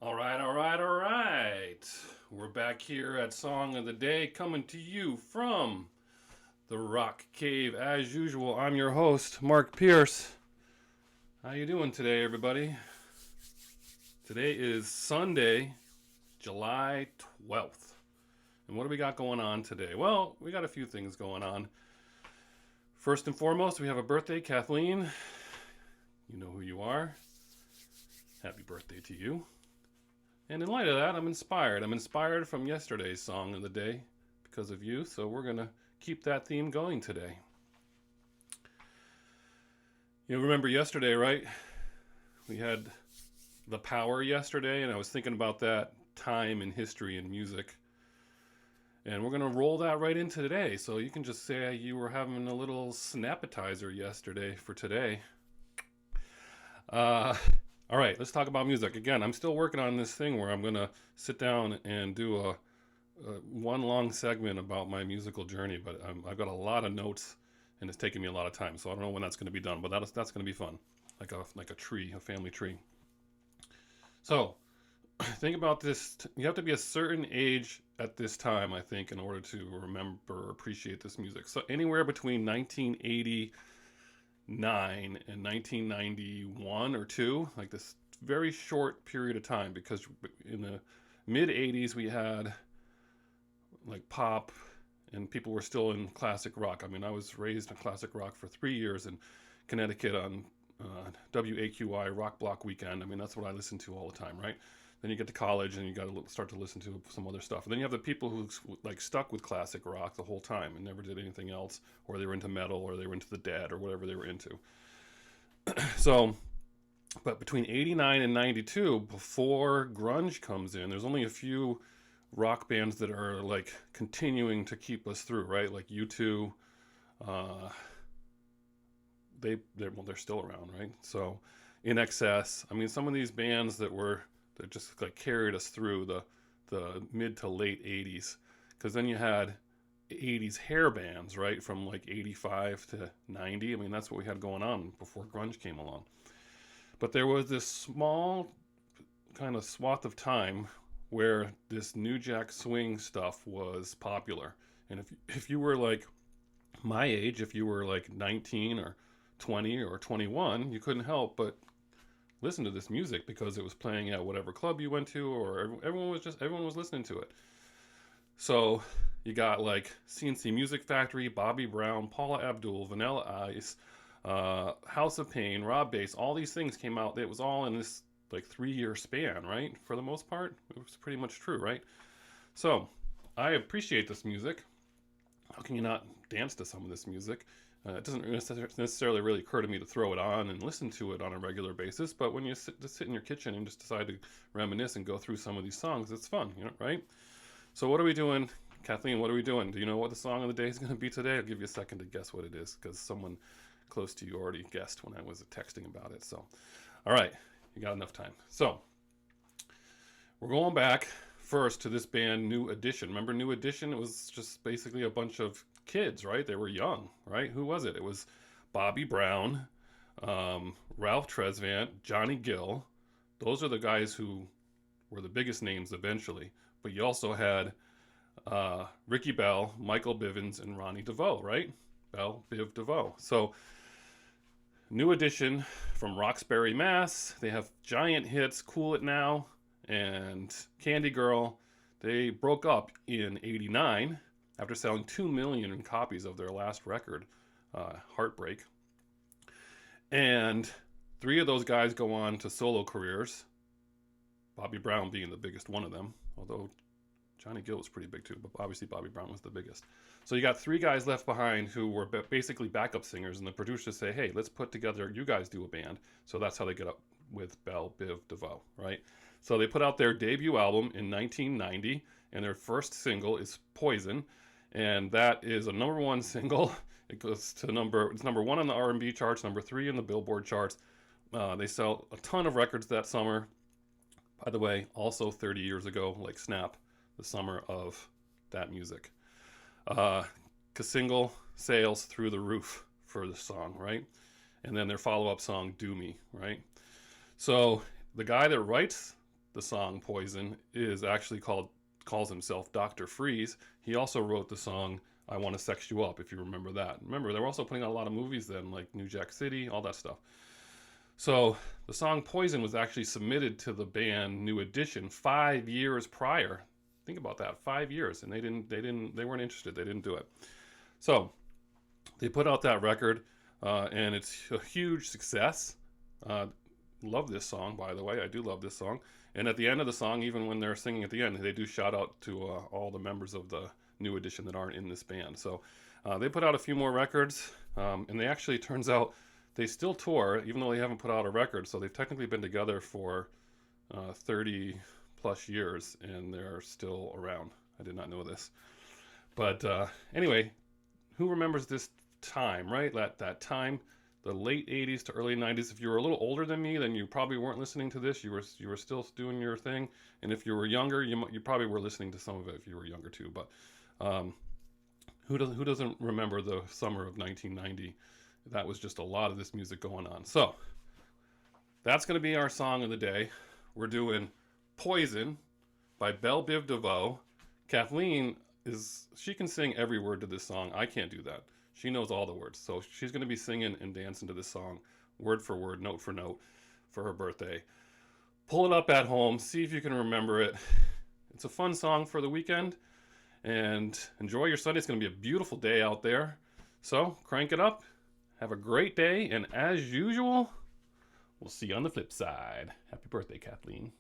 All right, all right, all right. We're back here at Song of the Day, coming to you from the Rock Cave. As usual, I'm your host, Mark Pierce. How you doing today, everybody? Today is Sunday, July 12th. And what do we got going on today? Well, we got a few things going on. First and foremost, we have a birthday, Kathleen. You know who you are. Happy birthday to you. And in light of that, I'm inspired. I'm inspired from yesterday's Song of the Day because of you, so we're going to keep that theme going today. You remember yesterday, right? We had the power yesterday, and I was thinking about that time in history and music. And we're going to roll that right into today, so you can just say you were having a little snap-appetizer yesterday for today. All right, let's talk about music. Again, I'm still working on this thing where I'm going to sit down and do a one long segment about my musical journey, but I've got a lot of notes, and it's taking me a lot of time, so I don't know when that's going to be done, but that's going to be fun, like a tree, a family tree. So, think about this. You have to be a certain age at this time, I think, in order to remember or appreciate this music. So, anywhere between 1980 9 and 1991 or 2, like this very short period of time, because in the mid 80s we had like pop and people were still in classic rock. I mean, I was raised in classic rock for 3 years in Connecticut on WAQI Rock Block Weekend. I mean, that's what I listened to all the time, right? Then you get to college and you got to start to listen to some other stuff. And then you have the people who like stuck with classic rock the whole time and never did anything else, or they were into metal, or they were into the Dead, or whatever they were into. So, but between 89 and 92, before grunge comes in, there's only a few rock bands that are like continuing to keep us through, right? Like U2, they're still around, right? So, In Excess. I mean, some of these bands that just like carried us through the mid to late 80s, because then you had 80s hair bands, right, from like 85 to 90. I mean, that's what we had going on before grunge came along. But there was this small kind of swath of time where this New Jack Swing stuff was popular. And if you were like my age, if you were like 19 or 20 or 21, you couldn't help but listen to this music because it was playing at whatever club you went to, or everyone was listening to it. So you got like CNC Music Factory, Bobby Brown, Paula Abdul, Vanilla Ice, House of Pain, Rob Bass. All these things came out. It was all in this like 3-year span, right? For the most part, it was pretty much true, right? So I appreciate this music. How can you not dance to some of this music? It doesn't necessarily really occur to me to throw it on and listen to it on a regular basis, but when you sit in your kitchen and just decide to reminisce and go through some of these songs, it's fun, right? So what are we doing? Kathleen, what are we doing? Do you know what the song of the day is going to be today? I'll give you a second to guess what it is, because someone close to you already guessed when I was texting about it. So, all right, you got enough time. So, we're going back first to this band, New Edition. Remember New Edition? It was just basically a bunch of kids, right? They were young, right? Who was it? It was Bobby Brown, Ralph Tresvant, Johnny Gill. Those are the guys who were the biggest names eventually. But you also had Ricky Bell, Michael Bivins, and Ronnie DeVoe, right? Biv DeVoe. So, New Edition from Roxbury, Mass. They have giant hits, Cool It Now and Candy Girl. They broke up in '89 after selling 2 million copies of their last record, Heartbreak. And 3 of those guys go on to solo careers, Bobby Brown being the biggest one of them, although Johnny Gill was pretty big too, but obviously Bobby Brown was the biggest. So you got 3 guys left behind who were basically backup singers, and the producers say, hey, let's put together, you guys do a band. So that's how they get up with Biv DeVoe, right? So they put out their debut album in 1990, and their first single is Poison, and that is a #1 single. It goes to it's #1 on the R&B charts, #3 in the Billboard charts. They sell a ton of records that summer. By the way, also 30 years ago, like Snap, the summer of that music. Cassingle sales through the roof for the song, right? And then their follow-up song, Do Me, right? So the guy that writes the song Poison is actually calls himself Dr. Freeze. He also wrote the song I Want to Sex You Up, if you remember that. Remember, they were also putting out a lot of movies then, like New Jack City, all that stuff. So the song Poison was actually submitted to the band New Edition 5 years prior. Think about that, 5 years, and they weren't interested. They didn't do it. So they put out that record, and it's a huge success. Love this song, by the way. I do love this song. And at the end of the song, even when they're singing at the end, they do shout out to all the members of the New Edition that aren't in this band. So they put out a few more records, and they actually, turns out, they still tour, even though they haven't put out a record. So they've technically been together for 30 plus years, and they're still around. I did not know this. But anyway, who remembers this time, right? That time, the late 80s to early 90s. If you were a little older than me, then you probably weren't listening to this. You were still doing your thing. And if you were younger, you probably were listening to some of it if you were younger too. But who doesn't remember the summer of 1990? That was just a lot of this music going on. So that's going to be our song of the day. We're doing Poison by Biv DeVoe. Kathleen she can sing every word to this song. I can't do that. She knows all the words. So she's going to be singing and dancing to this song, word for word, note for note, for her birthday. Pull it up at home. See if you can remember it. It's a fun song for the weekend. And enjoy your Sunday. It's going to be a beautiful day out there. So crank it up. Have a great day. And as usual, we'll see you on the flip side. Happy birthday, Kathleen.